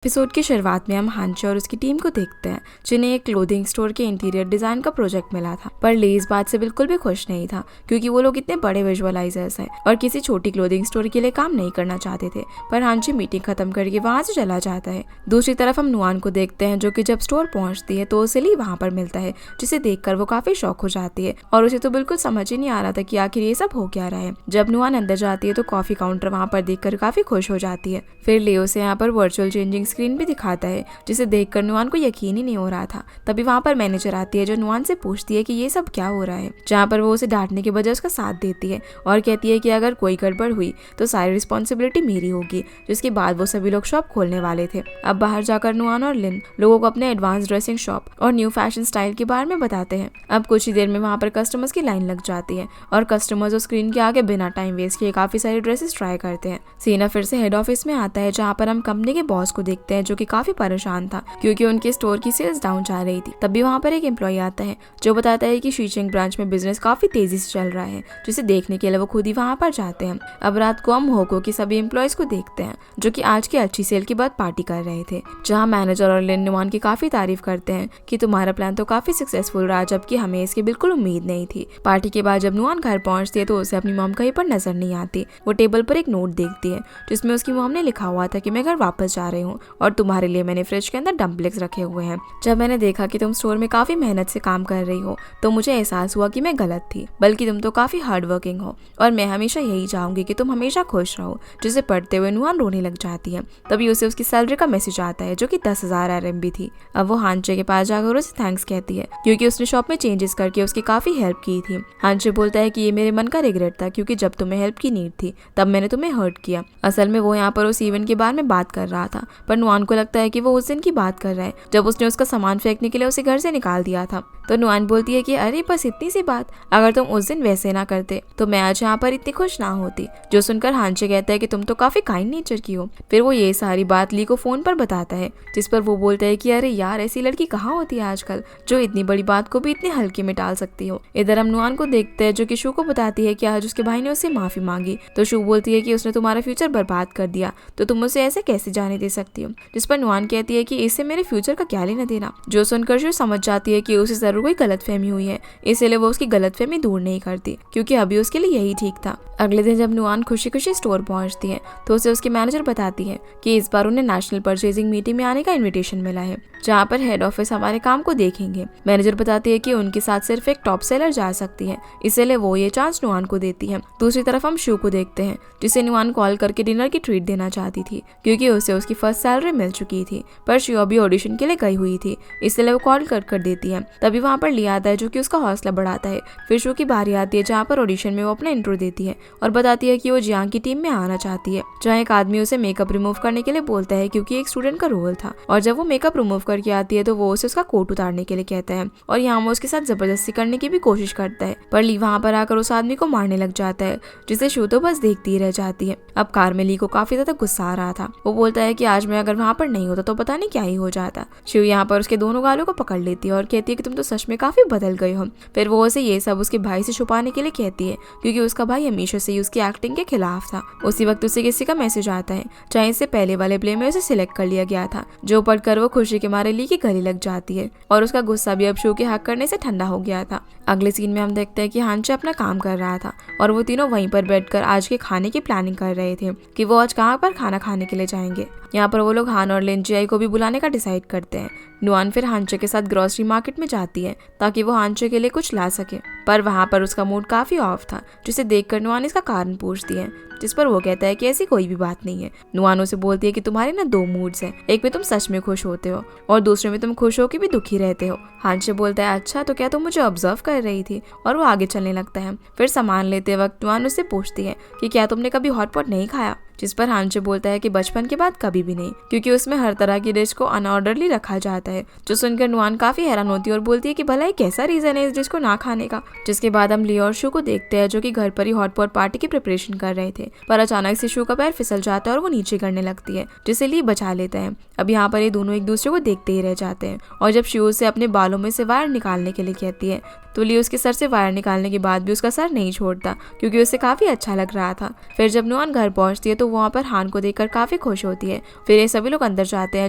Episode की शुरुआत में हम हांचे और उसकी टीम को देखते हैं जिन्हें एक क्लोथिंग स्टोर के इंटीरियर डिजाइन का प्रोजेक्ट मिला था। पर ली इस बात से बिल्कुल भी खुश नहीं था क्योंकि वो लोग इतने बड़े विजुअलाइजर्स हैं और किसी छोटी क्लोथिंग स्टोर के लिए काम नहीं करना चाहते थे। पर हांचे मीटिंग खत्म करके वहाँ से चला जाता है। दूसरी तरफ हम नुआन को देखते हैं जो कि जब स्टोर पहुंचती है तो उसे ली वहाँ पर मिलता है, जिसे देखकर वो काफी शॉक हो जाती है और उसे तो बिल्कुल समझ ही नहीं आ रहा था कि आखिर ये सब हो क्या रहा है। जब नुआन अंदर जाती है तो कॉफी काउंटर वहाँ पर देखकर काफी खुश हो जाती है। फिर लियो से यहाँ पर वर्चुअल चेंजिंग स्क्रीन भी दिखाता है जिसे देखकर नुआन को यकीन ही नहीं हो रहा था। तभी वहाँ पर मैनेजर आती है जो नुआन से पूछती है कि ये सब क्या हो रहा है, जहाँ पर वो उसे डांटने के बजाय उसका साथ देती है और कहती है कि अगर कोई गड़बड़ हुई तो सारी रिस्पॉन्सिबिलिटी मेरी होगी। जिसके बाद वो सभी लोग शॉप खोलने वाले थे। अब बाहर जाकर नुआन और लिन लोगों को अपने एडवांस ड्रेसिंग शॉप और न्यू फैशन स्टाइल के बारे में बताते हैं। अब कुछ ही देर में वहाँ पर कस्टमर्स की लाइन लग जाती है और कस्टमर्स और स्क्रीन के आगे बिना टाइम वेस्ट किए काफी सारी ड्रेसेस ट्राई करते हैं। सीना फिर से हेड ऑफिस में आता है जहाँ पर हम कंपनी के बॉस को देखते हैं जो कि काफी परेशान था क्योंकि उनके स्टोर की सेल्स डाउन जा रही थी। तभी वहाँ पर एक एम्प्लॉय आता है जो बताता है कि शीचिंग ब्रांच में बिजनेस काफी तेजी से चल रहा है, जिसे देखने के लिए वो खुद ही वहाँ पर जाते हैं। अब रात को हम होको के सभी एम्प्लॉयज को देखते हैं जो कि आज की अच्छी सेल के बाद पार्टी कर रहे थे, जहाँ मैनेजर और लिन नुआन की काफी तारीफ करते हैं कि तुम्हारा प्लान तो काफी सक्सेसफुल रहा, जबकि हमें इसकी बिल्कुल उम्मीद नहीं थी। पार्टी के बाद जब नुआन घर पहुंचती है तो उसे अपनी मॉम कहीं पर नजर नहीं आती। वो टेबल पर एक नोट देखती है जिसमें उसकी मॉम ने लिखा हुआ था कि मैं घर वापस जा रही हूँ और तुम्हारे लिए मैंने फ्रिज के अंदर डम्पलिंग्स रखे हुए हैं। जब मैंने देखा कि तुम स्टोर में काफी मेहनत से काम कर रही हो तो मुझे एहसास हुआ कि मैं गलत थी, बल्कि तुम तो काफी हार्ड वर्किंग हो और मैं हमेशा यही चाहूंगी कि तुम हमेशा खुश रहो। जिसे पढ़ते हुए नुआन रोने लग जाती है। तभी उसे उसकी सैलरी का मैसेज आता है जो कि 10,000 RMB थी। अब वो हांचे के पास जाकर उसे थैंक्स कहती है क्योंकि उसने शॉप में चेंजेस करके उसकी काफी हेल्प की थी। हांचे बोलता है कि ये मेरे मन का रिग्रेट था क्योंकि जब तुम्हें हेल्प की नीड थी तब मैंने तुम्हें हर्ट किया। असल में वो यहाँ पर उस इवेंट के बारे में बात कर रहा था, पर नुआन को लगता है कि वो उस दिन की बात कर रहा है जब उसने उसका सामान फेंकने के लिए उसे घर से निकाल दिया था। तो नुआन बोलती है कि अरे बस इतनी सी बात, अगर तुम उस दिन वैसे ना करते तो मैं आज यहाँ पर इतनी खुश ना होती। जो सुनकर हांचे कहता है कि तुम तो काफी काइंड नेचर की हो। फिर वो ये सारी बात ली को फोन पर बताता है, जिस पर वो बोलता है कि अरे यार ऐसी लड़की कहाँ होती है आजकल जो इतनी बड़ी बात को भी इतने हल्के में टाल सकती हो। इधर हम नुआन को देखते हैं जो कि शू को बताती है कि आज उसके भाई ने उससे माफी मांगी। तो शू बोलती है कि उसने तुम्हारा फ्यूचर बर्बाद कर दिया तो तुम उसे ऐसे कैसे जाने दे सकती हो। जिस पर नुआन कहती है कि इससे मेरे फ्यूचर का क्या लेना देना। जो सुनकर शू समझ जाती है कि उसे जरूर कोई गलतफहमी हुई है, इसलिए वो उसकी गलतफहमी दूर नहीं करती क्योंकि अभी उसके लिए यही ठीक था। अगले दिन जब नुआन खुशी खुशी स्टोर पहुंचती है तो उसे उसकी मैनेजर बताती है कि इस बार उन्हें नेशनल परचेजिंग मीटिंग में आने का इनविटेशन मिला है जहाँ पर हेड ऑफिस हमारे काम को देखेंगे। मैनेजर बताती है कि उनके साथ सिर्फ एक टॉप सेलर जा सकती है, इसलिए वो ये चांस नुआन को देती है। दूसरी तरफ हम शू को देखते हैं जिसे नुआन कॉल करके डिनर की ट्रीट देना चाहती थी क्योंकि उसे उसकी फर्स्ट सैलरी मिल चुकी थी, पर शू अभी ऑडिशन के लिए गई हुई थी, इसलिए वो कॉल कर देती है। तभी वहाँ पर लिया आता है जो कि उसका हौसला बढ़ाता है। फिर शू की बारी आती है जहाँ पर ऑडिशन में वो अपना इंट्रो देती है और बताती है कि वो जियांग की टीम में आना चाहती है, जहाँ एक आदमी उसे मेकअप रिमूव करने के लिए बोलता है क्योंकि एक स्टूडेंट का रोल था। और जब वो मेकअप रिमूव करके आती है तो वो उसे उसका कोट उतारने के लिए कहता है और यहाँ वो उसके साथ जबरदस्ती करने की भी कोशिश करता है, पर ली वहाँ पर आकर उस आदमी को मारने लग जाता है, जिसे शू तो बस देखती ही रह जाती है। अब कार में ली को काफी ज्यादा गुस्सा आ रहा था। वो बोलता है कि आज मैं अगर वहाँ पर नहीं होता तो पता नहीं क्या ही हो जाता। शिव यहाँ पर उसके दोनों गालों को पकड़ लेती है और कहती है कि तुम तो सच में काफी बदल गए हो। फिर वो उसे ये सब उसके भाई से छुपाने के लिए कहती है क्योंकि उसका भाई हमेशा से ही उसकी एक्टिंग के खिलाफ था। उसी वक्त उसे किसी का मैसेज आता है जहाँ इससे पहले वाले प्ले में उसे सिलेक्ट कर लिया गया था, जो पढ़कर वो खुशी के मारे ली की गले लग जाती है और उसका गुस्सा भी अब शू के हक करने से ठंडा हो गया था। अगले सीन में हम देखते हैं कि हांचे अपना काम कर रहा था और वो तीनों वहीं पर बैठकर आज के खाने की प्लानिंग कर रहे थे कि वो आज कहाँ पर खाना खाने के लिए जाएंगे। यहाँ पर वो लोग हान और लिन जियाई को भी बुलाने का डिसाइड करते हैं। नुआन फिर हांचे के साथ ग्रोसरी मार्केट में जाती है ताकि वो हांचे के लिए कुछ ला सके, पर वहाँ पर उसका मूड काफी ऑफ था, जिसे देखकर नुआन इसका कारण पूछती है, जिस पर वो कहता है कि ऐसी कोई भी बात नहीं है। नुआन उसे बोलती है कि तुम्हारे ना दो मूड्स हैं, एक में तुम सच में खुश होते हो और दूसरे में तुम खुश होकर भी दुखी रहते हो। हांचे बोलता है अच्छा तो क्या तुम मुझे ऑब्जर्व कर रही थी, और वो आगे चलने लगता है। फिर सामान लेते वक्त नुआन उससे पूछती है कि क्या तुमने कभी हॉटपॉट नहीं खाया, जिस पर हांचे बोलता है कि बचपन के बाद कभी भी नहीं, क्योंकि उसमें हर तरह की डिश को अनऑर्डरली रखा जाता है। जो सुनकर नुआन काफी हैरान होती है और बोलती है कि भला ये कैसा रीजन है इस डिश को ना खाने का। जिसके बाद हम ली और शू को देखते हैं जो कि घर पर ही हॉटपॉट पार्टी की प्रिपरेशन कर रहे थे, पर अचानक से शू का पैर फिसल जाता है और वो नीचे गिरने लगती है, जिसे ली बचा लेता है। अब यहाँ पर ये दोनों एक दूसरे को देखते ही रह जाते हैं और जब शू से अपने बालों में से वायर निकालने के लिए कहती है तो ली उसके सर से वायर निकालने के बाद भी उसका सर नहीं छोड़ता क्योंकि उसे काफी अच्छा लग रहा था। फिर जब नुआन घर पहुंचती है तो वहाँ पर हान को देखकर काफी खुश होती है। फिर ये सभी लोग अंदर जाते हैं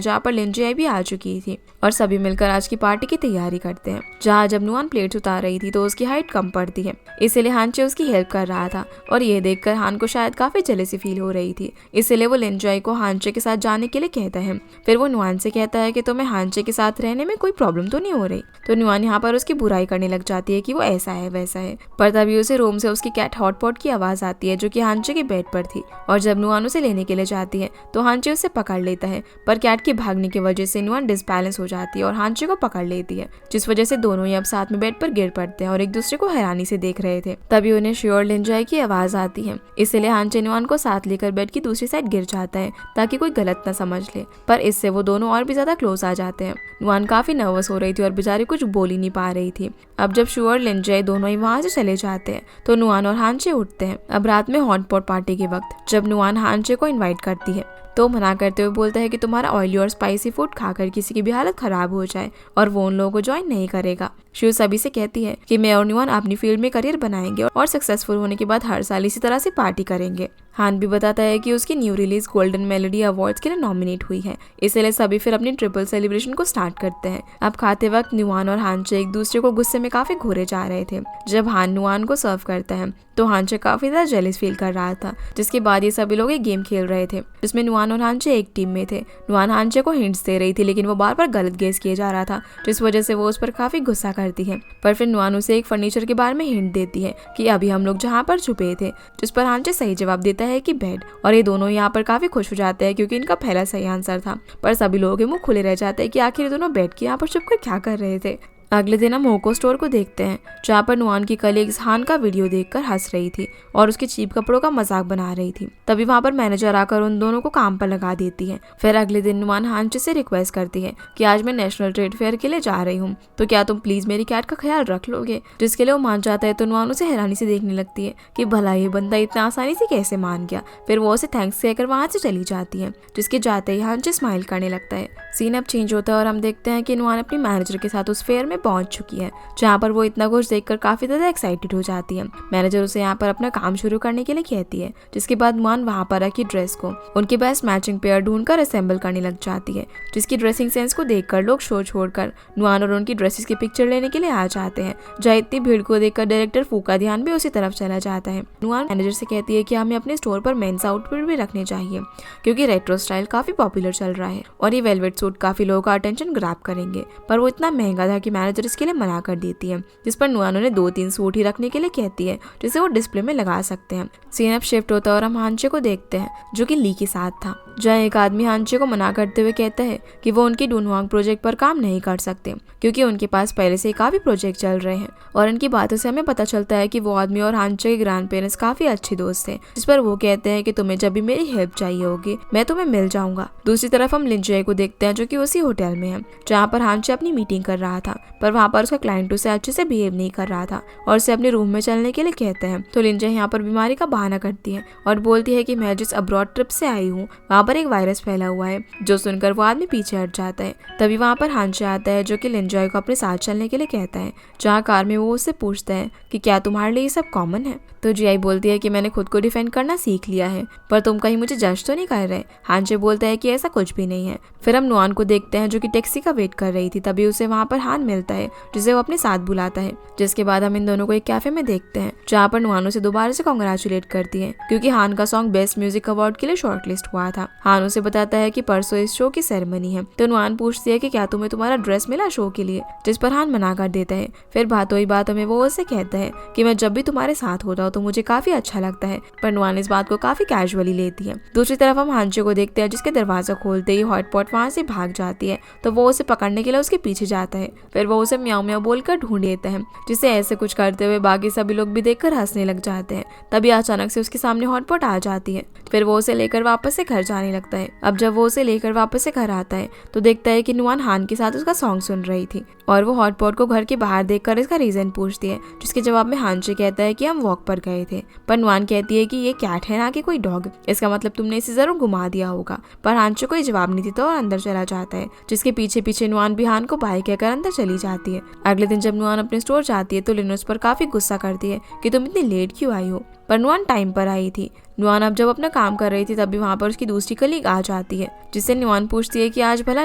जहाँ पर लिन जियाई भी आ चुकी थी और सभी मिलकर आज की पार्टी की तैयारी करते हैं। जहाँ जब नुआन प्लेट्स उतार रही थी तो उसकी हाइट कम पड़ती है, इसीलिए हानचे उसकी हेल्प कर रहा था और ये देखकर हान को शायद काफी जेलसी फील हो रही थी, इसलिए वो लिन जियाई को हानचे के साथ जाने के लिए कहता है। फिर वो नुआन से कहता है कि तुम्हें हानचे के साथ रहने में कोई प्रॉब्लम तो नहीं हो रही। तो नुआन यहाँ पर उसकी बुराई करने लग जाती है कि वो ऐसा है वैसा है, पर तभी उसे रूम से उसकी कैट हॉटपॉट की आवाज आती है जो कि हानचे के बेड पर थी और जब नुआन उसे लेने के लिए जाती है तो हानचे उसे पकड़ लेता है, पर कैट की भागने की वजह से नुआन डिसबैलेंस हो जाती है और हानचे को पकड़ लेती है, जिस वजह से दोनों ही अब साथ में बेड पर गिर पड़ते हैं और एक दूसरे को हैरानी से देख रहे थे। तभी उन्हें श्योर और लिन जियाई की आवाज आती है, इसलिए हानचे नुआन को साथ लेकर बेड की दूसरी साइड गिर जाता है ताकि कोई गलत न समझ ले, पर इससे वो दोनों और भी ज्यादा क्लोज आ जाते हैं। नुआन काफी नर्वस हो रही थी और बेचारी कुछ बोल ही नहीं पा रही थी। अब जब शू और लिन जियाई दोनों ही वहाँ से चले जाते हैं तो नुआन और हानचे उठते हैं। अब रात में हॉटपॉट पार्टी के वक्त जब नुआन हानचे को इनवाइट करती है तो मना करते हुए बोलता है कि तुम्हारा ऑयली और स्पाइसी फूड खाकर किसी की भी हालत खराब हो जाए और वो उन लोगों को ज्वाइन नहीं करेगा। शू सभी से कहती है कि मैं और नुआन अपनी फील्ड में करियर बनाएंगे और सक्सेसफुल होने के बाद हर साल इसी तरह से पार्टी करेंगे। हान भी बताता है कि उसकी new release golden melody awards के लिए नॉमिनेट हुई है, इसलिए सभी फिर अपनी ट्रिपल सेलिब्रेशन को स्टार्ट करते हैं। अब खाते वक्त नुआन और हानचे एक दूसरे को गुस्से में काफी घूरे जा रहे थे। जब हान नुआन को सर्व करता है तो हानचे काफी ज्यादा जेलस फील कर रहा था, जिसके बाद ये सभी लोग एक गेम खेल रहे थे जिसमें नुआन और हानचे एक टीम में थे। नुआन हानचे को हिंट्स दे रही थी लेकिन वो बार बार गलत गेस किए जा रहा था, जिस वजह से वो उस पर काफी गुस्सा करती है। पर फिर नुआन उसे एक फर्नीचर के बारे में हिंट देती है कि अभी हम लोग जहाँ पर छुपे थे, जिस पर हानचे सही जवाब देता है कि बेड, और ये दोनों यहाँ पर काफी खुश हो जाते हैं क्योंकि इनका पहला सही आंसर था। पर सभी लोगों के मुंह खुले रह जाते हैं कि आखिर दोनों बेड के यहाँ पर छुपकर क्या कर रहे थे। अगले दिन हम होको स्टोर को देखते हैं जहाँ पर नुआन की कलीग्स हान का वीडियो देखकर हंस रही थी और उसके चीप कपड़ों का मजाक बना रही थी। तभी वहाँ पर मैनेजर आकर उन दोनों को काम पर लगा देती है। फिर अगले दिन नुआन हानचे से रिक्वेस्ट करती है कि आज मैं नेशनल ट्रेड फेयर के लिए जा रही हूँ, तो क्या तुम प्लीज मेरी कैट का ख्याल रख लोगे, जिसके लिए वो मान जाता है। तो नुआन उसे हैरानी से देखने लगती है कि भला ये बंदा इतना आसानी से कैसे मान गया। फिर वो उसे थैंक्स कहकर वहाँ से चली जाती है, जिसके जाते ही हानचे स्माइल करने लगता है। सीन अब चेंज होता है और हम देखते हैं कि नुआन अपनी मैनेजर के साथ उस फेयर में पहुंच चुकी है, जहाँ पर वो इतना कुछ देखकर काफी ज्यादा एक्साइटेड हो जाती है। मैनेजर उसे यहाँ पर अपना काम शुरू करने के लिए कहती है, जिसके बाद नुआन वहाँ पर रखी ड्रेस को उनके बेस्ट मैचिंग पेयर ढूंढकर असेंबल करने लग जाती है, जिसकी ड्रेसिंग सेंस को देखकर लोग शो छोड़कर नुआन और उनकी ड्रेसेस की पिक्चर लेने के लिए आ जाते हैं। जहाँ इतनी भीड़ को देखकर डायरेक्टर फू का ध्यान भी उसी तरफ चला जाता है। नुआन मैनेजर से कहती है कि हमें अपने स्टोर पर मेंस आउटफिट भी रखने चाहिए क्योंकि रेट्रो स्टाइल काफी पॉपुलर चल रहा है और ये वेलवेट सूट काफी लोगों का अटेंशन ग्रैब करेंगे। पर वो इतना महंगा था कि मैनेजर इसके लिए मना कर देती है, जिस पर नुआन उन्हें 2-3 सूट ही रखने के लिए कहती है जिसे वो डिस्प्ले में लगा सकते हैं। सीन अब शिफ्ट होता है और हम हानचे को देखते हैं जो कि ली के साथ था, जहाँ एक आदमी हानचे को मना करते हुए कहता है कि वो उनकी डुनवांग प्रोजेक्ट पर काम नहीं कर सकते क्योंकि उनके पास पहले से ही काफी प्रोजेक्ट चल रहे हैं। और इनकी बातों से हमें पता चलता है कि वो आदमी और हानचे के ग्रैंड पेरेंट्स काफी अच्छे दोस्त थे, जिस पर वो कहते हैं कि तुम्हें जब भी मेरी हेल्प चाहिए होगी मैं तुम्हें मिल जाऊंगा। दूसरी तरफ हम लिन जियाई को देखते हैं जो कि उसी होटल में है जहाँ पर हानचे अपनी मीटिंग कर रहा था, पर वहाँ पर उसका क्लाइंट उसे अच्छे से बिहेव नहीं कर रहा था और उसे अपने रूम में चलने के लिए कहते हैं। तो लिन जियाई यहाँ पर बीमारी का बहाना करती है और बोलती है कि मैं जिस अब्रॉड ट्रिप से आई हूँ वहाँ पर एक वायरस फैला हुआ है, जो सुनकर वो आदमी पीछे हट जाता है। तभी वहाँ पर हानचे आता है जो कि लिन जियाई को अपने साथ चलने के लिए कहता है, जहाँ कार में वो उससे पूछता है कि क्या तुम्हारे लिए ये सब कॉमन है। तो जियाई बोलती है कि मैंने खुद को डिफेंड करना सीख लिया है, पर तुम कहीं मुझे जज तो नहीं कर रहे। हानचे बोलता है कि ऐसा कुछ भी नहीं है। फिर हम नुआन को देखते हैं जो कि टैक्सी का वेट कर रही थी, तभी उसे वहाँ पर हान मिलता है जिसे वो अपने साथ बुलाता है। जिसके बाद हम इन दोनों को एक कैफे में देखते हैं जहाँ पर नुआन उसे दोबारा से कांग्रेचुलेट करती है क्योंकि हान का सॉन्ग बेस्ट म्यूजिक अवार्ड के लिए शॉर्टलिस्ट हुआ था। हान उसे बताता है कि परसों इस शो की सेरेमनी है। तो नुआन पूछती है कि क्या तुम्हें तुम्हारा ड्रेस मिला शो के लिए, जिस पर हान मना कर देता है। फिर बातों ही बातों में वो उससे कहता है कि मैं जब भी तुम्हारे साथ होता हूँ तो मुझे काफी अच्छा लगता है, पर नुआन इस बात को काफी कैजुअली लेती है। दूसरी तरफ हम हानचे को देखते हैं जिसके दरवाजा खोलते ही हॉटपॉट वहाँ से भाग जाती है, तो वो उसे पकड़ने के लिए उसके पीछे जाता है। फिर वो उसे म्याऊ म्याऊ बोलकर ढूंढ लेता है, जिसे ऐसे कुछ करते हुए बाकी सभी लोग भी देखकर हंसने लग जाते हैं। तभी अचानक से उसके सामने हॉटपॉट आ जाती है। फिर वो उसे लेकर वापस से घर जाने लगता है। अब जब वो उसे लेकर वापस से घर आता है तो देखता है कि नुआन हान के साथ उसका सॉन्ग सुन रही थी और वो हॉटपॉट को घर के बाहर देखकर इसका रीजन पूछती है, जिसके जवाब में हानचे कहता है कि हम वॉक पर गए थे। पर नुआन कहती है कि ये कैट है ना कि कोई डॉग, इसका मतलब तुमने इसे जरूर घुमा दिया होगा। पर हानचे कोई जवाब नहीं देता और अंदर चला जाता है, जिसके पीछे पीछे नुआन भी हान को बाय कहकर अंदर चली जाती जाती है। अगले दिन जब नुआन अपने स्टोर जाती है तो लिन उस पर काफी गुस्सा करती है कि तुम इतनी लेट क्यों आई हो, पर नुआन टाइम पर आई थी। नुआन अब जब अपना काम कर रही थी तभी वहाँ पर उसकी दूसरी कलीग आ जाती है, जिससे नुआन पूछती है कि आज भला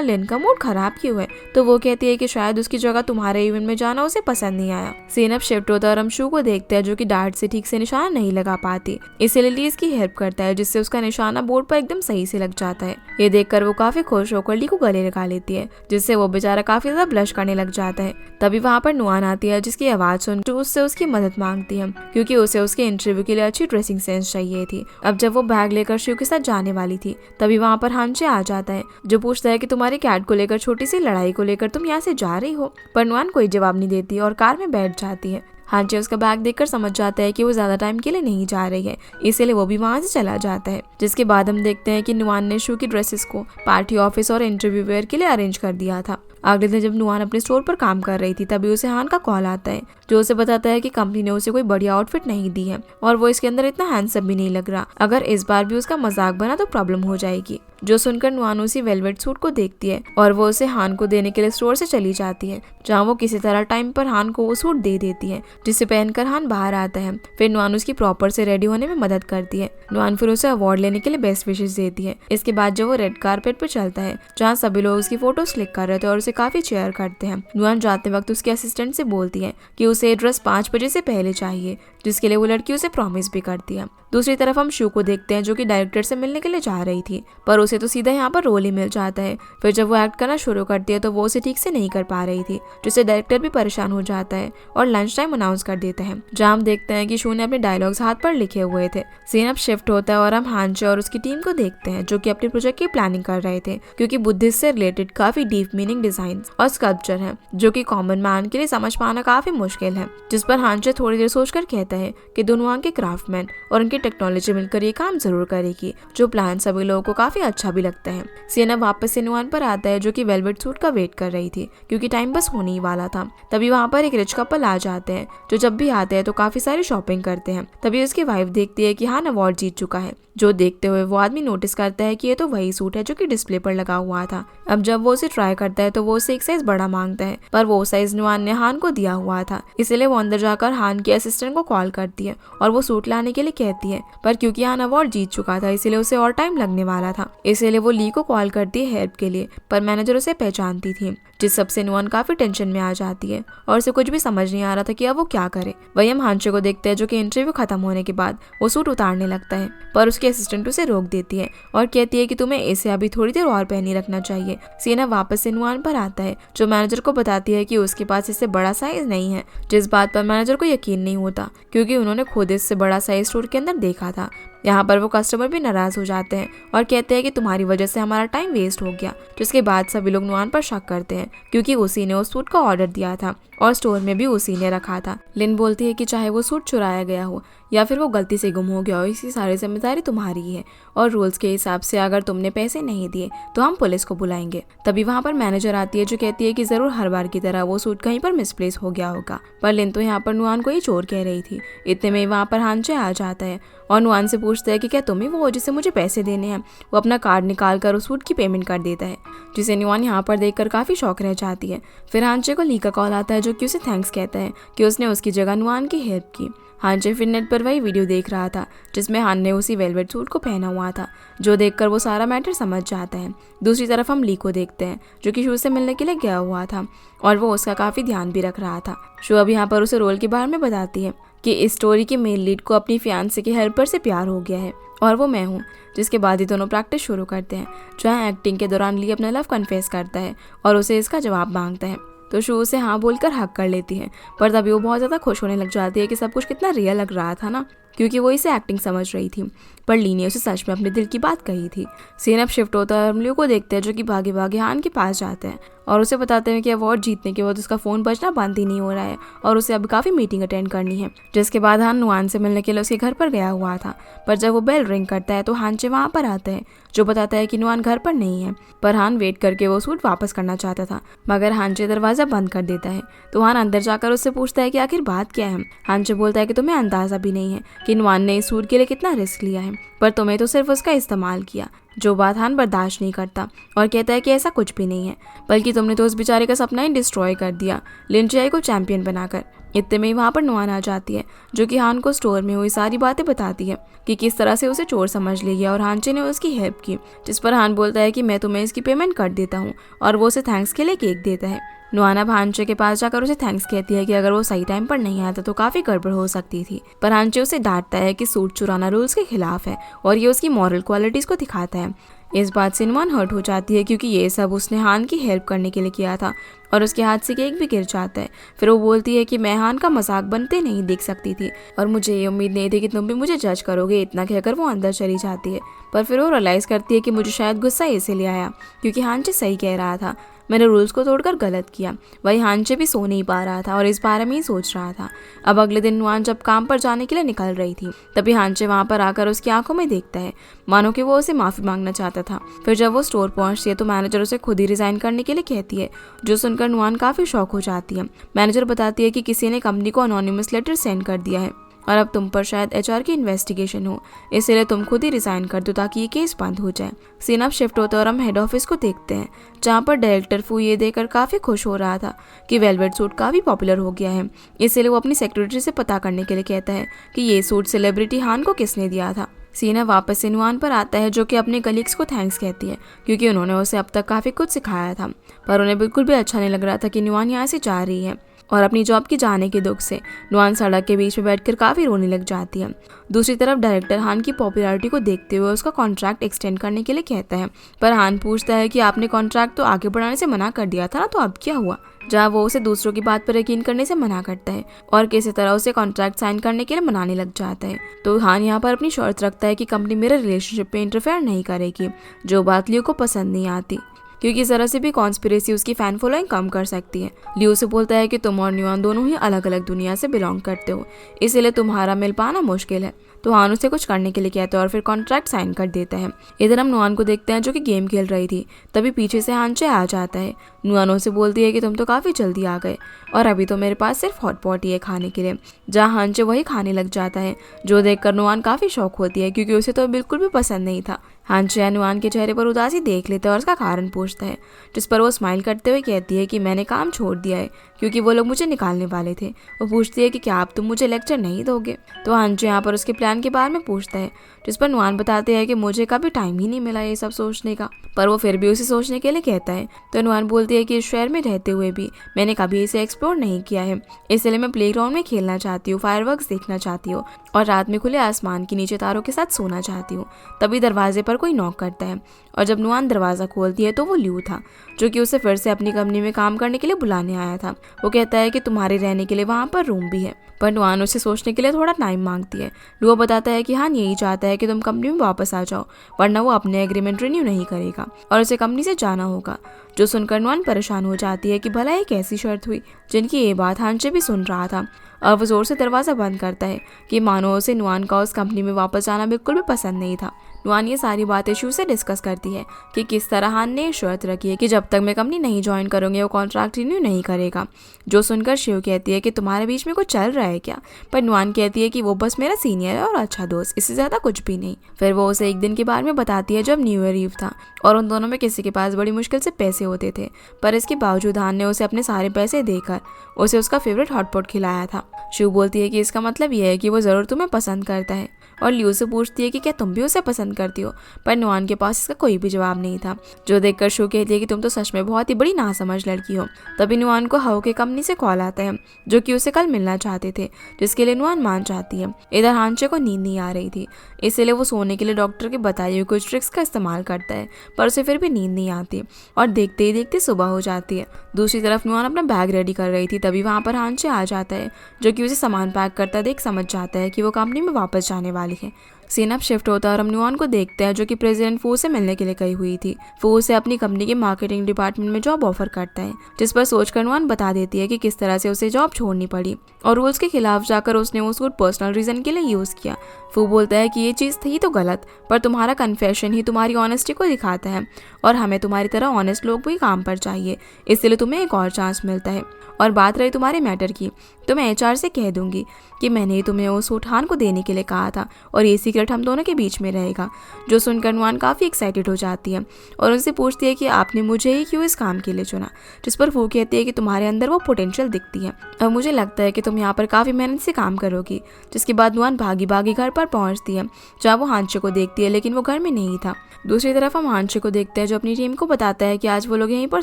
लिन का मूड खराब क्यों है। तो वो कहती है कि शायद उसकी जगह तुम्हारे इवेंट में जाना उसे पसंद नहीं आया। सीन अब शिफ्ट होता है और हम शू को देखते हैं जो कि डार्ट से ठीक से निशाना नहीं लगा पाती, इसलिए ली इसकी हेल्प करता है, जिससे उसका निशाना बोर्ड पर एकदम सही से लग जाता है। ये देखकर वो काफी खुश होकर ली को गले लगा लेती है, जिससे वो बेचारा काफी ज्यादा ब्लश करने लग जाता है। तभी वहाँ पर नुआन आती है, जिसकी आवाज सुन उससे उसकी मदद मांगती है, क्योंकि उसे उसके इंटरव्यू के लिए अच्छी ड्रेसिंग सेंस चाहिए थी। अब जब वो बैग लेकर शिव के साथ जाने वाली थी तभी वहाँ पर हांचे आ जाता है, जो पूछता है कि तुम्हारी कैट को लेकर छोटी सी लड़ाई को लेकर तुम यहाँ से जा रही हो, पर नुआन कोई जवाब नहीं देती और कार में बैठ जाती है। हांचे उसका बैग देखकर समझ जाता है कि वो ज्यादा टाइम के लिए नहीं जा रही है, इसीलिए वो भी वहाँ से चला जाता है। जिसके बाद हम देखते हैं कि नुआन ने शू की ड्रेसेस को पार्टी, ऑफिस और इंटरव्यू वेयर के लिए अरेंज कर दिया था। अगले दिन जब नुआन अपने स्टोर पर काम कर रही थी तभी उसे हान का कॉल आता है, जो उसे बताता है कि कंपनी ने उसे कोई बढ़िया आउटफिट नहीं दी है और वो इसके अंदर इतना हैंडसम भी नहीं लग रहा। अगर इस बार भी उसका मजाक बना तो प्रॉब्लम हो जाएगी। जो सुनकर नुआन उसी वेलवेट सूट को देखती है और वो उसे हान को देने के लिए स्टोर से चली जाती है, जहाँ वो किसी तरह टाइम पर हान को वो सूट दे देती है, जिसे पहनकर हान बाहर आता है। फिर नुआन उसकी प्रॉपर से रेडी होने में मदद करती है। नुआन फिर उसे अवार्ड लेने के लिए बेस्ट विशेष देती है। इसके बाद जब वो रेड कारपेट पर चलता है जहाँ सभी लोग उसकी फोटोज क्लिक कर रहे थे और उसे काफी चेयर करते हैं, नुआन जाते वक्त उसके असिस्टेंट से बोलती है कि उसे ड्रेस 5 बजे से पहले चाहिए, जिसके लिए वो लड़की उसे प्रॉमिस भी करती है। दूसरी तरफ हम शू को देखते हैं जो कि डायरेक्टर से मिलने के लिए जा रही थी, पर उसे तो सीधा यहाँ पर रोल ही मिल जाता है। फिर जब वो एक्ट करना शुरू करती है तो वो उसे ठीक से नहीं कर पा रही थी, जिससे डायरेक्टर भी परेशान हो जाता है और लंच टाइम अनाउंस कर देता है, जहाँ हम देखते हैं कि शू ने अपने डायलॉग्स हाथ पर लिखे हुए थे। सीन अब शिफ्ट होता है और हम हांचे और उसकी टीम को देखते हैं जो कि अपने प्रोजेक्ट की प्लानिंग कर रहे थे, क्योंकि बुद्धिस्ट से रिलेटेड काफी डीप मीनिंग डिजाइन और स्कल्पचर है जो कि कॉमन मैन के लिए समझ पाना काफी मुश्किल है। जिस पर हांचे थोड़ी देर सोचकर कहता है कि दोनों वहाँ के क्राफ्टमैन और उनकी टेक्नोलॉजी मिलकर ये काम जरूर करेगी, जो प्लान सभी लोगों को काफी अच्छा भी लगता है। सिएना वापस से नुआन पर आता है जो कि वेलवेट सूट का वेट कर रही थी, क्योंकि टाइम बस होने ही वाला था। तभी वहाँ पर एक रिच कपल आ जाते हैं जो जब भी आते हैं तो काफी सारी शॉपिंग करते हैं। तभी उसकी वाइफ देखती है कि हान अवार्ड जीत चुका है, जो देखते हुए वो आदमी नोटिस करता है कि ये तो वही सूट है जो कि डिस्प्ले पर लगा हुआ था। अब जब वो उसे ट्राई करता है तो वो उसे एक साइज बड़ा मांगता है, पर वो साइज नुआन ने हान को दिया हुआ था, इसलिए वो अंदर जाकर हान के असिस्टेंट को कॉल करती है और वो सूट लाने के लिए कहती है, पर क्योंकि हान अवार्ड जीत चुका था इसलिए उसे और टाइम लगने वाला था, इसलिए वो ली को कॉल करती है हेल्प के लिए, पर मैनेजर उसे पहचानती थी, जिस सबसे नुआन काफी टेंशन में आ जाती है और उसे कुछ भी समझ नहीं आ रहा था कि अब वो क्या करे। वही हम हांचे को देखते हैं जो कि इंटरव्यू खत्म होने के बाद वो सूट उतारने लगता है, पर उसकी असिस्टेंट उसे रोक देती है और कहती है कि तुम्हें इसे अभी थोड़ी देर और पहनी रखना चाहिए। सिएना वापस से नुआन पर आता है जो मैनेजर को बताती है कि उसके पास इससे बड़ा साइज नहीं है, जिस बात पर मैनेजर को यकीन नहीं होता क्योंकि उन्होंने खुद इससे बड़ा साइज स्टोर के अंदर देखा था। यहाँ पर वो कस्टमर भी नाराज हो जाते हैं और कहते हैं कि तुम्हारी वजह से हमारा टाइम वेस्ट हो गया, जिसके बाद सभी लोग नुआन पर शक करते हैं क्योंकि उसी ने उस सूट का ऑर्डर दिया था और स्टोर में भी उसी ने रखा था। लिन बोलती है कि चाहे वो सूट चुराया गया हो या फिर वो गलती से गुम हो गया हो, इसकी सारी जिम्मेदारी तुम्हारी है और रूल्स के हिसाब से अगर तुमने पैसे नहीं दिए तो हम पुलिस को बुलाएंगे। तभी वहाँ पर मैनेजर आती है जो कहती है कि जरूर हर बार की तरह वो सूट कहीं पर मिसप्लेस हो गया होगा, पर लिन तो यहाँ पर नुआन को ही चोर कह रही थी। इतने में वहाँ पर हांचे आ जाता है और नुआन से पूछता है कि क्या तुम ही वो हो जिसे मुझे पैसे देने हैं। वो अपना कार्ड निकाल कर उस सूट की पेमेंट कर देता है, जिसे नुआन यहाँ पर देखकर काफी शौक रह जाती है। फिर हांचे को ली का कॉल आता है जो कि उसे थैंक्स कहता है कि उसने उसकी जगह नुआन की हेल्प की। हांचे फिर नेट पर वही वीडियो देख रहा था जिसमें हान ने उसी वेलवेट सूट को पहना हुआ था, जो देखकर वो सारा मैटर समझ जाता है। दूसरी तरफ हम ली को देखते हैं जो कि शू से मिलने के लिए गया हुआ था और वो उसका काफी ध्यान भी रख रहा था। शू अब यहाँ पर उसे रोल के बारे में बताती है कि इस स्टोरी के मेन लीड को अपनी फियांसे के हेल्पर से प्यार हो गया है और वो मैं हूँ। जिसके बाद ही दोनों प्रैक्टिस शुरू करते हैं, जहाँ एक्टिंग के दौरान ली अपना लव कन्फेस करता है और उसे इसका जवाब मांगता है, तो शू उसे हाँ बोलकर हक कर लेती है। पर तभी वो बहुत ज़्यादा खुश होने लग जाती है कि सब कुछ कितना रियल लग रहा था ना, क्योंकि वो इसे एक्टिंग समझ रही थी, पर ली ने उसे सच में अपने दिल की बात कही थी। सीन अब शिफ्ट होता है और हम लियो को देखते हैं जो कि भागे भागे हान के पास जाते हैं और उसे बताते हैं कि अवार्ड जीतने के बाद उसका फ़ोन बजना बंद ही नहीं हो रहा है और उसे अब काफ़ी मीटिंग अटेंड करनी है। जिसके बाद हान नुआन से मिलने के लिए उसके घर पर गया हुआ था, पर जब वो बेल रिंग करता है तो हांचे वहाँ पर आता है जो बताता है कि नुआन घर पर नहीं है, पर हान वेट करके वो सूट वापस करना चाहता था, मगर हांचे दरवाज़ा बंद कर देता है। तो हान अंदर जाकर उससे पूछता है कि आखिर बात क्या है। हांचे बोलता है कि तुम्हें अंदाज़ा भी नहीं है कि नुआन ने इस सूट के लिए कितना रिस्क लिया है, पर तुम्हें तो सिर्फ उसका इस्तेमाल किया, जो बात हान बर्दाश्त नहीं करता और कहता है कि ऐसा कुछ भी नहीं है, बल्कि तुमने तो उस बेचारे का सपना ही डिस्ट्रॉय कर दिया, लिन चाई को चैंपियन बनाकर। इतने में ही वहाँ पर नुआन आ जाती है, जो कि हान को स्टोर में हुई सारी बातें बताती है कि किस तरह से उसे चोर समझ लिया और हानचे ने उसकी हेल्प की। जिस पर हान बोलता है कि मैं तुम्हें इसकी पेमेंट कर देता हूँ, और वो उसे थैंक्स के लिए केक देता है। नुआन अब हानचे के पास जाकर उसे थैंक्स कहती है कि अगर वो सही टाइम पर नहीं आता तो काफी गड़बड़ हो सकती थी, पर हानचे उसे डांटता है कि सूट चुराना रूल्स के खिलाफ है और ये उसकी मॉरल क्वालिटीज को दिखाता है। इस बात से नुआन हर्ट हो जाती है, क्योंकि ये सब उसने हान की हेल्प करने के लिए किया था, और उसके हाथ से केक भी गिर जाता है। फिर वो बोलती है कि मैं हान का मजाक बनते नहीं देख सकती थी, और मुझे ये उम्मीद नहीं थी कि तुम भी मुझे जज करोगे। इतना कहकर वो अंदर चली जाती है, पर फिर वो रियलाइज करती है कि मुझे शायद गुस्सा इसीलिए आया क्योंकि हानचे सही कह रहा था, मैंने रूल्स को तोड़कर गलत किया। वही हानचे भी सो नहीं पा रहा था और इस बारे में ही सोच रहा था। अब अगले दिन नुआन जब काम पर जाने के लिए निकल रही थी, तभी हानचे वहाँ पर आकर उसकी आंखों में देखता है, मानो कि वो उसे माफी मांगना चाहता था। फिर जब वो स्टोर पहुंचती है तो मैनेजर उसे खुद ही रिजाइन करने के लिए कहती है, जो सुनकर नुआन काफी शॉक हो जाती है। मैनेजर बताती है कि किसी ने कंपनी को अनोनिमस लेटर सेंड कर दिया है और अब तुम पर शायद एचआर की इन्वेस्टिगेशन हो, इसलिए तुम खुद ही रिजाइन कर दो ताकि ये केस बंद हो जाए। सीन अब शिफ्ट होता है और हम हेड ऑफिस को देखते हैं, जहाँ पर डायरेक्टर फू ये देखकर काफी खुश हो रहा था कि वेलवेट सूट काफी पॉपुलर हो गया है। इसलिए वो अपनी सेक्रेटरी से पता करने के लिए कहता है कि ये सूट सेलिब्रिटी हान को किसने दिया था। सीना वापस से नुआन पर आता है, जो कि अपने कलीग्स को थैंक्स कहती है क्योंकि उन्होंने उसे अब तक काफी कुछ सिखाया था, पर उन्हें बिल्कुल भी अच्छा नहीं लग रहा था कि नुआन यहाँ से जा रही है। और अपनी जॉब के जाने के दुख से नुआन सड़क के बीच में बैठकर काफी रोने लग जाती है। दूसरी तरफ डायरेक्टर हान की पॉपुलैरिटी को देखते हुए उसका कॉन्ट्रैक्ट एक्सटेंड करने के लिए कहता है, पर हान पूछता है कि आपने कॉन्ट्रैक्ट तो आगे बढ़ाने से मना कर दिया था ना, तो अब क्या हुआ। जहाँ वो उसे दूसरों की बात पर यकीन करने से मना करता है और किसी तरह उसे कॉन्ट्रैक्ट साइन करने के लिए मनाने लग जाता है। तो हान यहाँ पर अपनी शर्त रखता है कि कंपनी मेरे रिलेशनशिप पे इंटरफेयर नहीं करेगी, जो बात लियो को पसंद नहीं आती, क्योंकि जरा से भी कॉन्स्पिरेसी उसकी फैन फॉलोइंग कम कर सकती है। लियो से बोलता है कि तुम और नुआन दोनों ही अलग अलग दुनिया से बिलोंग करते हो, इसलिए तुम्हारा मिल पाना मुश्किल है। तो हान उसे कुछ करने के लिए कहता है और फिर कॉन्ट्रैक्ट साइन कर देता है। इधर हम नुआन को देखते हैं, जो कि गेम खेल रही थी। तभी पीछे से हानचे आ जाता है। नुआन उसे बोलती है कि तुम तो काफी जल्दी आ गए और अभी तो मेरे पास सिर्फ हॉट पॉट ही है खाने के लिए। जहाँ हानचे वही खाने लग जाता है, जो देखकर नुआन काफी शौक होती है क्योंकि उसे तो बिल्कुल भी पसंद नहीं था। हानचे नुआन के चेहरे पर उदासी देख लेता है और उसका कारण पूछता है, जिस पर वो स्माइल करते हुए कहती है कि मैंने काम छोड़ दिया है क्योंकि वो लोग मुझे निकालने वाले थे। वो पूछती है कि क्या आप तुम मुझे लेक्चर नहीं दोगे। तो हानचे यहाँ पर उसके प्लान के बारे में पूछता है, जिस पर नुआन बताते हैं कि मुझे कभी टाइम ही नहीं मिला ये सब सोचने का, पर वो फिर भी उसे सोचने के लिए कहता है। तो नुआन बोलती है कि इस शहर में रहते हुए भी मैंने कभी इसे एक्सप्लोर नहीं किया है, इसलिए मैं प्लेग्राउंड में खेलना चाहती हूँ, फायरवर्क्स देखना चाहती हूँ और रात में खुले आसमान के नीचे तारों के साथ सोना चाहती हूँ। तभी दरवाजे पर कोई नॉक करता है और जब नुआन दरवाज़ा खोलती है तो वो लियू था, जो कि उसे फिर से अपनी कंपनी में काम करने के लिए बुलाने आया था। वो कहता है कि तुम्हारे रहने के लिए वहाँ पर रूम भी है, पर नुआन उसे सोचने के लिए थोड़ा टाइम मांगती है। लियो बताता है कि हाँ यही चाहता है कि तुम कंपनी में वापस आ जाओ, वरना वो अपने एग्रीमेंट रिन्यू नहीं करेगा और उसे कंपनी से जाना होगा। जो सुनकर नुआन परेशान हो जाती है कि भला एक ऐसी शर्त हुई जिनकी ये बात हानचे भी सुन रहा था, और वो जोर से दरवाज़ा बंद करता है कि मानो उसे नुआन का उस कंपनी में वापस जाना बिल्कुल भी पसंद नहीं था। नुआन ये सारी बातें शू से डिस्कस करती है कि किस तरह हान ने शर्त रखी है कि जब तक मैं कंपनी नहीं ज्वाइन करूंगी वो कॉन्ट्रैक्ट रिन्यू नहीं करेगा। जो सुनकर शिव कहती है कि तुम्हारे बीच में कुछ चल रहा है क्या, पर नुआन कहती है कि वो बस मेरा सीनियर है और अच्छा दोस्त, इससे ज़्यादा कुछ भी नहीं। फिर वो उसे एक दिन के बारे में बताती है जब न्यू ईयर ईव था और उन दोनों में किसी के पास बड़ी मुश्किल से पैसे होते थे, पर इसके बावजूद हान ने उसे अपने सारे पैसे देकर उसे उसका फेवरेट हॉटपॉट खिलाया था। शिव बोलती है कि इसका मतलब यह है कि वो ज़रूर तुम्हें पसंद करता है, और लियू से पूछती है कि क्या तुम भी उसे पसंद करती हो, पर नुआन के पास इसका कोई भी जवाब नहीं था। जो देखकर शू कहती है कि तुम तो सच में बहुत ही बड़ी नासमझ लड़की हो। तभी नुआन को हाउ के कंपनी से कॉल आता है, जो कि उसे कल मिलना चाहते थे, जिसके लिए नुआन मान जाती है। इधर हानचे को नींद नहीं आ रही थी, इसलिए वो सोने के लिए डॉक्टर के बताए हुए कुछ ट्रिक्स का इस्तेमाल करता है, पर उसे फिर भी नींद नहीं आती और देखते ही देखते सुबह हो जाती है। दूसरी तरफ नुआन अपना बैग रेडी कर रही थी, तभी वहाँ पर हानचे आ जाता है, जो कि उसे सामान पैक करता देख समझ जाता है कि वो कंपनी में वापस जाने वाली है। सीन अब शिफ्ट होता है और हम नुआन को देखते हैं, जो कि प्रेसिडेंट फू से मिलने के लिए गई हुई थी। फू उसे अपनी कंपनी के मार्केटिंग डिपार्टमेंट में जॉब ऑफर करता है, जिस पर सोचकर नुआन बता देती है कि किस तरह से उसे जॉब छोड़नी पड़ी और रूल्स के खिलाफ जाकर उसने उस सूट पर्सनल रीजन के लिए यूज किया। फू बोलता है कि ये चीज़ थी तो गलत, पर तुम्हारा कन्फेशन ही तुम्हारी ऑनेस्टी को दिखाता है और हमें तुम्हारी तरह ऑनेस्ट लोग भी काम पर चाहिए, इसलिए तुम्हें एक और चांस मिलता है। और बात रही तुम्हारे मैटर की, तो मैं एचआर से कह दूंगी कि मैंने तुम्हें वो सूट हान को देने के लिए कहा था और ये सीक्रेट सीक्रेट हम दोनों के बीच में रहेगा। जो सुनकर नुआन काफ़ी एक्साइटेड हो जाती है और उनसे पूछती है कि आपने मुझे ही क्यों इस काम के लिए चुना। जिस पर फू कहती है कि तुम्हारे अंदर वो पोटेंशियल दिखती है और मुझे लगता है कि तुम यहाँ पर काफ़ी मेहनत से काम करोगी। जिसके बाद नुआन भागी भागी घर पर पहुँचती है जहाँ वो हांचे को देखती है, लेकिन वो घर में नहीं था। दूसरी तरफ हम हांचे को देखते हैं जो अपनी टीम को बताता है कि आज वो लोग यहीं पर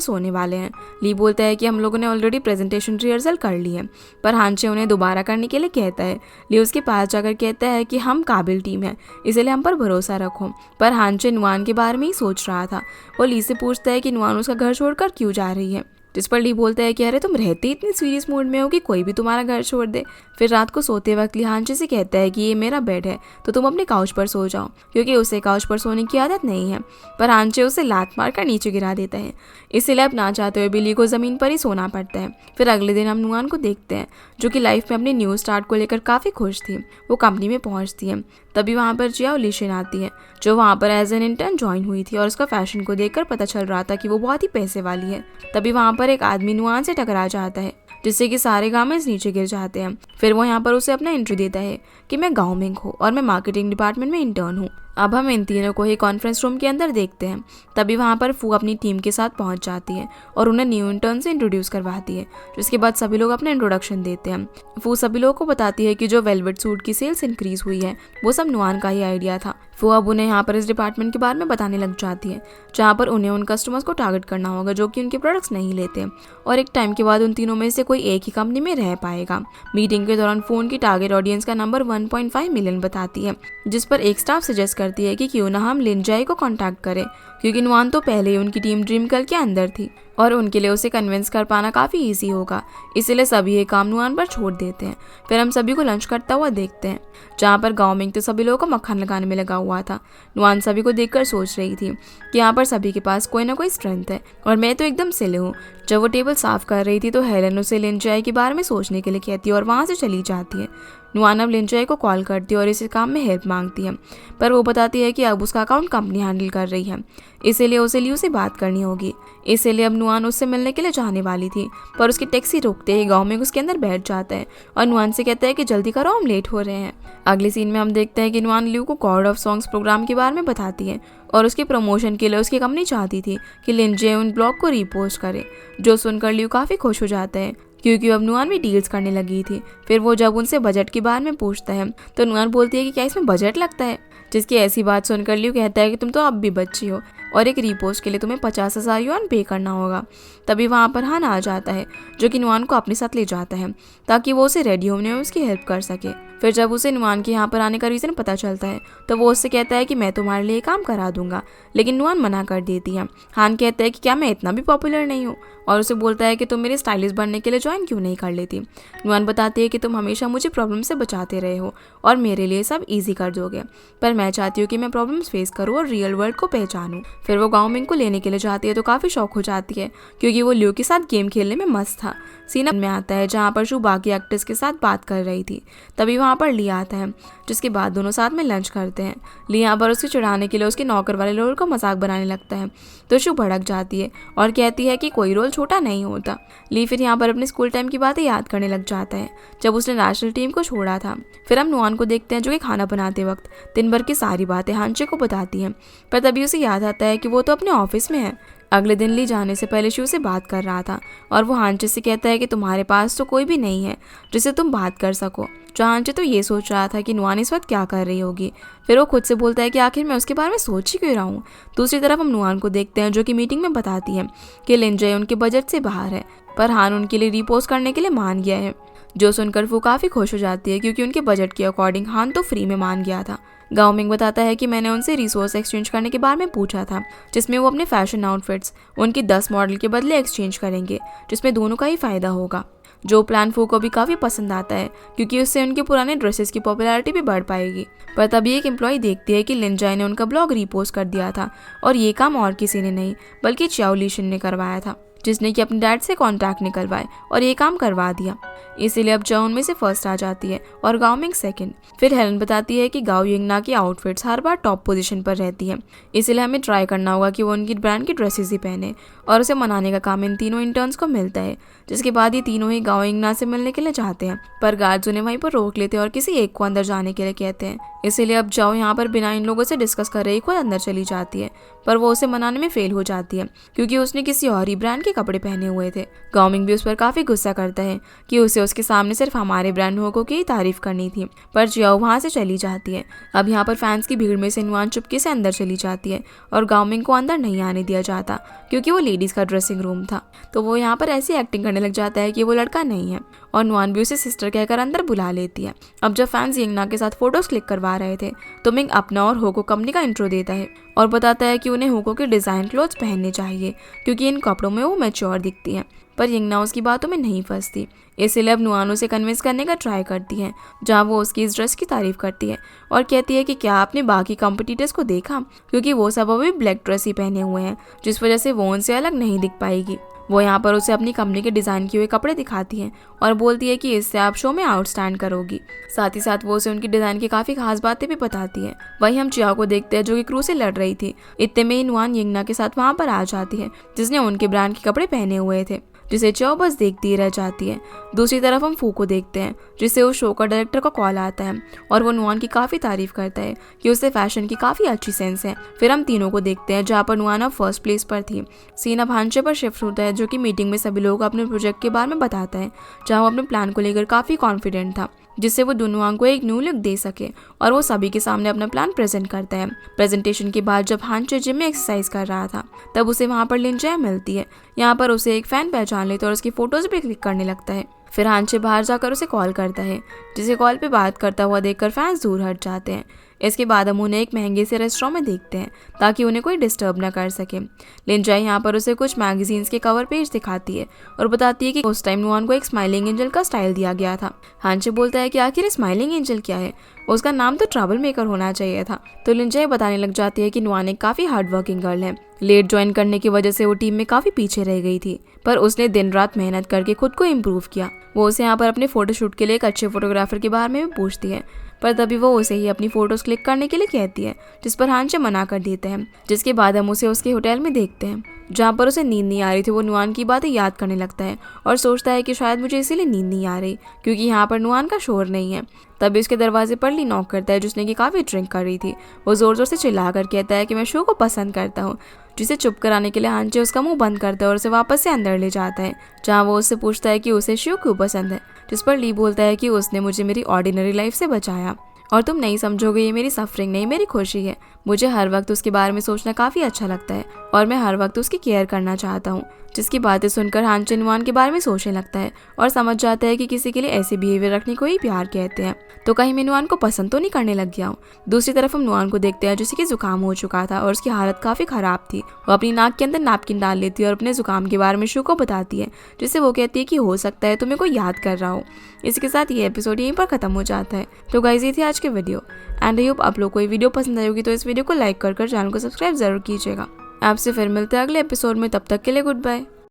सोने वाले हैं। ली बोलता है कि हम लोगों ने ऑलरेडी प्रेजेंटेशन रिहर्सल कर ली है, पर हांचे उन्हें दोबारा करने के लिए कहता है। ली उसके पास जाकर कहता है कि हम काबिल टीम है, इसलिए हम पर भरोसा रखो। पर हांचे नुआन के बारे में ही सोच रहा था। वो ली से पूछता है कि नुआन उसका घर छोड़कर क्यों जा रही है। जिस पर ली बोलता है कि अरे तुम रहते इतनी सीरियस मूड में हो कि कोई भी तुम्हारा घर छोड़ दे। फिर रात को सोते वक्त ली हांचे से कहता है कि ये मेरा बेड है तो तुम अपने काउच पर सो जाओ, क्योंकि उसे काउच पर सोने की आदत नहीं है। पर हांचे उसे लात मारकर नीचे गिरा देता है, इसलिए अब ना चाहते हुए भी ली को ज़मीन पर ही सोना पड़ता है। फिर अगले दिन हम नुआन को देखते हैं जो कि लाइफ में अपने न्यू स्टार्ट को लेकर काफ़ी खुश थी। वो कंपनी में पहुंचती है, तभी वहाँ पर जियाओ लीशिन आती है जो वहाँ पर एज एन इंटर्न ज्वाइन हुई थी और उसका फैशन को देखकर पता चल रहा था कि वो बहुत ही पैसे वाली है। तभी वहाँ पर एक आदमी नुआन से टकरा जाता है जिससे कि सारे गार्मेंट्स नीचे गिर जाते हैं। फिर वो यहाँ पर उसे अपना इंट्रो देता है कि मैं गाओ मिंग हूँ और मैं मार्केटिंग डिपार्टमेंट में इंटर्न हूँ। अब हम इन तीनों को ही कॉन्फ्रेंस रूम के अंदर देखते हैं। तभी वहाँ पर फू अपनी टीम के साथ पहुँच जाती है और उन्हें न्यू इंटर्न से इंट्रोड्यूस करवाती है। जिसके बाद सभी लोग अपना इंट्रोडक्शन देते हैं। फू सभी लोगों को बताती है कि जो वेलवेट सूट की सेल्स इंक्रीज हुई है वो सब नुआन का ही आइडिया था। फू अब उन्हें यहाँ पर इस डिपार्टमेंट के बारे में बताने लग जाती है जहाँ पर उन्हें उन कस्टमर्स को टारगेट करना होगा जो कि उनके प्रोडक्ट्स नहीं लेते, और एक टाइम के बाद उन तीनों में से कोई एक ही कंपनी में रह पाएगा। मीटिंग के दौरान फोन की टारगेट ऑडियंस का नंबर 1.5 मिलियन बताती है, जिस पर एक स्टाफ सजेस्ट करती है कि क्यों ना हम लिन जाई को कांटेक्ट करें, क्योंकि नुआन तो पहले ही उनकी टीम ड्रीम गर्ल के अंदर थी और उनके लिए उसे कन्विंस कर पाना काफ़ी इजी होगा। इसलिए सभी ये काम नुआन पर छोड़ देते हैं। फिर हम सभी को लंच करता हुआ देखते हैं जहाँ पर गाओ मिंग तो सभी लोगों को मक्खन लगाने में लगा हुआ था। नुआन सभी को देखकर सोच रही थी कि यहाँ पर सभी के पास कोई ना कोई स्ट्रेंथ है और मैं तो एकदम सिले हूँ। जब वो टेबल साफ कर रही थी तो हेलन उसे लिन जाई के बारे में सोचने के लिए कहती है और वहाँ से चली जाती है। नुआन अब लिन जाई को कॉल करती है और इस काम में हेल्प मांगती है, पर वो बताती है कि अब उसका अकाउंट कंपनी हैंडल कर रही है, इसीलिए उसे लियू से बात करनी होगी। इसलिए अब नुआन उससे मिलने के लिए जाने वाली थी, पर उसकी टैक्सी रोकते ही गाँव में उसके अंदर बैठ जाता है और नुआन से कहता है कि जल्दी करो हम लेट हो रहे हैं। अगले सीन में हम देखते हैं कि नुआन लियू को गॉड ऑफ सॉन्ग्स प्रोग्राम के बारे में बताती है और उसके प्रमोशन के लिए उसकी कंपनी चाहती थी कि लिन जे उन ब्लॉग को रीपोस्ट करे, जो सुनकर लियू काफ़ी खुश हो जाता है क्योंकि अब नुआन भी डील्स करने लगी थी। फिर वो जब उनसे बजट के बारे में पूछता है तो नुआन बोलती है कि क्या इसमें बजट लगता है, जिसकी ऐसी बात सुनकर लियू कहता है कि तुम तो अब भी बच्ची हो और एक रीपोस्ट के लिए तुम्हें 50,000 युआन पे करना होगा। तभी वहाँ पर हान आ जाता है जो कि नुआन को अपने साथ ले जाता है ताकि वो उसे रेडी होने में उसकी हेल्प कर सके। फिर जब उसे नुआन के यहाँ पर आने का रीज़न पता चलता है तो वो उससे कहता है कि मैं तुम्हारे लिए काम करा दूंगा, लेकिन नुआन मना कर देती है। हान कहता है कि क्या मैं इतना भी पॉपुलर नहीं हूँ और उसे बोलता है कि तुम मेरे स्टाइलिस्ट बनने के लिए ज्वाइन क्यों नहीं कर लेती। नुआन बताती है कि तुम हमेशा मुझे प्रॉब्लम से बचाते रहे हो और मेरे लिए सब ईजी कर दोगे, पर मैं चाहती हूँ कि मैं प्रॉब्लम्स फेस करूँ और रियल वर्ल्ड को पहचानूँ। फिर वो गाओ मिंग को लेने के लिए जाती है तो काफ़ी शौक हो जाती है क्योंकि वो लियू के साथ गेम खेलने में मस्त था। सीन में आता है जहाँ पर शू बाकी एक्टर्स के साथ बात कर रही थी। तभी वहाँ पर ली आता है, जिसके बाद दोनों साथ में लंच करते हैं। ली यहाँ पर उसके चिढ़ाने के लिए उसके नौकर वाले रोल को मजाक बनाने लगता है तो शू भड़क जाती है और कहती है कि कोई रोल छोटा नहीं होता। ली फिर यहाँ पर अपने स्कूल टाइम की बातें याद करने लग जाता है जब उसने नेशनल टीम को छोड़ा था। फिर हम नुआन को देखते हैं जो कि खाना बनाते वक्त दिन भर की सारी बातें हांचे को बताती हैं, पर तभी उसे याद आता है कि वो तो अपने ऑफिस में है। अगले दिन ली जाने से पहले शू से बात कर रहा था और वो हांचे से कहता है कि तुम्हारे पास तो कोई भी नहीं है जिससे तुम बात कर सको। जो हांचे तो ये सोच रहा था कि नुआन इस वक्त क्या कर रही होगी। फिर वो खुद से बोलता है कि आखिर मैं उसके बारे में सोच ही क्यों रहा हूँ। दूसरी तरफ हम नुआन को देखते हैं जो कि मीटिंग में बताती है कि लिन जे उनके बजट से बाहर है, पर हान उनके लिए रीपोस्ट करने के लिए मान गया है। जो सुनकर वो काफ़ी खुश हो जाती है क्योंकि उनके बजट के अकॉर्डिंग हान तो फ्री में मान गया था। गाओ मिंग बताता है कि मैंने उनसे रिसोर्स एक्सचेंज करने के बारे में पूछा था, जिसमें वो अपने फैशन आउटफिट्स उनकी 10 मॉडल के बदले एक्सचेंज करेंगे, जिसमें दोनों का ही फ़ायदा होगा। जो प्लान फू को भी काफ़ी पसंद आता है क्योंकि उससे उनके पुराने ड्रेसेस की पॉपुलैरिटी भी बढ़ पाएगी। पर तभी एक एम्प्लॉय देखती है कि लिन जाई ने उनका ब्लॉग रीपोस्ट कर दिया था और ये काम और किसी ने नहीं बल्कि चियाओ लीशिन ने करवाया था। जिसने कि अपने डैड से कॉन्टैक्ट निकलवाए और ये काम करवा दिया। इसीलिए अब जॉन में से फर्स्ट आ जाती है और गाओ मिंग सेकंड। फिर हेलन बताती है कि गाओ यिंगना की आउटफिट्स हर बार टॉप पोजीशन पर रहती है, इसीलिए हमें ट्राई करना होगा कि वो उनकी ब्रांड की ड्रेसेस ही पहने, और उसे मनाने का काम इन तीनों इंटर्न्स को मिलता है। जिसके बाद ये तीनों ही गाओ यिंगना से मिलने के लिए जाते हैं, पर गार्ड्स उन्हें वहीं पर रोक लेते हैं और किसी एक को अंदर जाने के लिए कहते हैं। इसीलिए अब जाओ यहाँ पर बिना इन लोगों से डिस्कस कर रही खुद अंदर चली जाती है, पर वो उसे मनाने में फेल हो जाती है क्योंकि उसने किसी और ही ब्रांड के कपड़े पहने हुए थे। गाओ मिंग भी उस पर काफी गुस्सा करता है कि उसे उसके सामने सिर्फ हमारे ब्रांड लोगों की ही तारीफ करनी थी, पर जियाओ वहां से चली जाती है। अब यहाँ पर फैंस की भीड़ में से नुआन चुपके से अंदर चली जाती है और गाओ मिंग को अंदर नहीं आने दिया जाता क्योंकि वो लेडीज का ड्रेसिंग रूम था। तो वो यहाँ पर ऐसी एक्टिंग करने लग जाता है कि वो लड़का नहीं है और नुआन भी उसे सिस्टर कहकर अंदर बुला लेती है। अब जब फैंस यिंगना के साथ फोटोज क्लिक करवा रहे थे तो मिंग अपना और होको कंपनी का इंट्रो देता है और बताता है कि उन्हें होको के डिजाइन क्लोथ्स पहनने चाहिए क्योंकि इन कपड़ों में वो मैच्योर दिखती है। पर यिंगना उसकी बातों में नहीं फंसती, इसलिए अब नुआन उसे कन्विंस करने का ट्राई करती है, जहाँ वो उसकी इस ड्रेस की तारीफ करती है और कहती है कि क्या आपने बाकी कॉम्पिटिटर्स को देखा, क्योंकि वो सब अभी ब्लैक ड्रेस ही पहने हुए हैं जिस वजह से वो उनसे अलग नहीं दिख पाएगी। वो यहाँ पर उसे अपनी कंपनी के डिज़ाइन किए हुए कपड़े दिखाती है और बोलती है कि इससे आप शो में आउटस्टैंड करोगी। साथ ही साथ वो उसे उनकी डिज़ाइन की काफ़ी खास बातें भी बताती है। वहीं हम जियाओ को देखते हैं जो कि क्रू से लड़ रही थी। इतने में ही नुआन यिंगना के साथ वहाँ पर आ जाती है जिसने उनके ब्रांड के कपड़े पहने हुए थे, जिसे जियाओ बस देखती ही रह जाती है। दूसरी तरफ हम फू को देखते हैं जिससे उस शो का डायरेक्टर का कॉल आता है और वो नुआन की काफ़ी तारीफ करता है कि उसे फैशन की काफ़ी अच्छी सेंस है। फिर हम तीनों को देखते हैं जहाँ पर नुआन अब फर्स्ट प्लेस पर थी। सीन अब हांचे पर शिफ्ट होता है जो कि मीटिंग में सभी लोगों को अपने प्रोजेक्ट के बारे में बताता है, जहाँ वो अपने प्लान को लेकर काफ़ी कॉन्फिडेंट था जिससे वो नुआन को एक न्यू लुक दे सके, और वो सभी के सामने अपना प्लान प्रेजेंट करता है। प्रेजेंटेशन के बाद जब हांचे जिम में एक्सरसाइज कर रहा था तब उसे वहाँ पर लिंजाई मिलती है। यहाँ पर उसे एक फैन पहचान लेता है और उसकी फोटोज भी क्लिक करने लगता है। फिर हांचे बाहर जाकर उसे कॉल करता है, जिसे कॉल पे बात करता हुआ देखकर फैंस दूर हट जाते हैं। इसके बाद हम उन्हें एक महंगे से रेस्टोरेंट में देखते हैं ताकि उन्हें कोई डिस्टर्ब ना कर सके। लिंजाई यहाँ पर उसे कुछ मैगजीन्स के कवर पेज दिखाती है और बताती है कि उस टाइम नुआन को एक स्माइलिंग एंजल का स्टाइल दिया गया था। हांचे बोलता है कि आखिर स्माइलिंग एंजल क्या है, उसका नाम तो ट्रबल मेकर होना चाहिए था। तो लिंजाई बताने लग जाती है कि नुआन एक काफ़ी हार्ड वर्किंग गर्ल है। लेट ज्वाइन करने की वजह से वो टीम में काफ़ी पीछे रह गई थी, पर उसने दिन रात मेहनत करके खुद को इम्प्रूव किया। वो उसे यहाँ पर अपने फोटोशूट के लिए एक अच्छे फोटोग्राफर के बारे में भी पूछती है, पर तभी वो उसे ही अपनी फोटोज क्लिक करने के लिए कहती है, जिस पर हांचे मना कर देते हैं। जिसके बाद हम उसे उसके होटल में देखते हैं जहाँ पर उसे नींद नहीं आ रही थी। वो नुआन की बातें याद करने लगता है और सोचता है कि शायद मुझे इसीलिए नींद नहीं आ रही क्योंकि यहाँ पर नुआन का शोर नहीं है। तभी उसके दरवाजे पर ली नॉक करता है जिसने कि काफ़ी ड्रिंक कर रही थी। वो ज़ोर ज़ोर से चिल्ला कर कहता है कि मैं शो को पसंद करता हूँ, जिसे चुप कराने के लिए हांचे उसका मुंह बंद करता है और उसे वापस से अंदर ले जाता है, जहाँ वो उससे पूछता है कि उसे शो क्यों पसंद है। जिस पर ली बोलता है कि उसने मुझे मेरी ऑर्डिनरी लाइफ से बचाया और तुम नहीं समझोगे ये मेरी सफरिंग नहीं मेरी खुशी है। मुझे हर वक्त उसके बारे में सोचना काफ़ी अच्छा लगता है और मैं हर वक्त उसकी केयर करना चाहता हूँ। जिसकी बातें सुनकर हांचे नुआन के बारे में सोचने लगता है और समझ जाता है कि किसी के लिए ऐसे बिहेवियर रखने को ही प्यार कहते हैं। तो कहीं मैं नुआन को पसंद तो नहीं करने लग गया हूँ। दूसरी तरफ हम नुआन को देखते हैं जिसे कि जुकाम हो चुका था और उसकी हालत काफ़ी ख़राब थी। वो अपनी नाक के अंदर नैपकिन डाल लेती है और अपने जुकाम के बारे में शू को बताती है, जिससे वो कहती है कि हो सकता है तुम्हें कोई याद कर रहा हो। इसके साथ ये एपिसोड यहीं पर ख़त्म हो जाता है। तो गाइस ये थी आज के वीडियो एंड आई होप आप लोग को ये वीडियो पसंद आई होगी। तो इस वीडियो को लाइक कर चैनल को सब्सक्राइब जरूर कीजिएगा। आपसे फिर मिलते हैं अगले एपिसोड में, तब तक के लिए गुड बाय।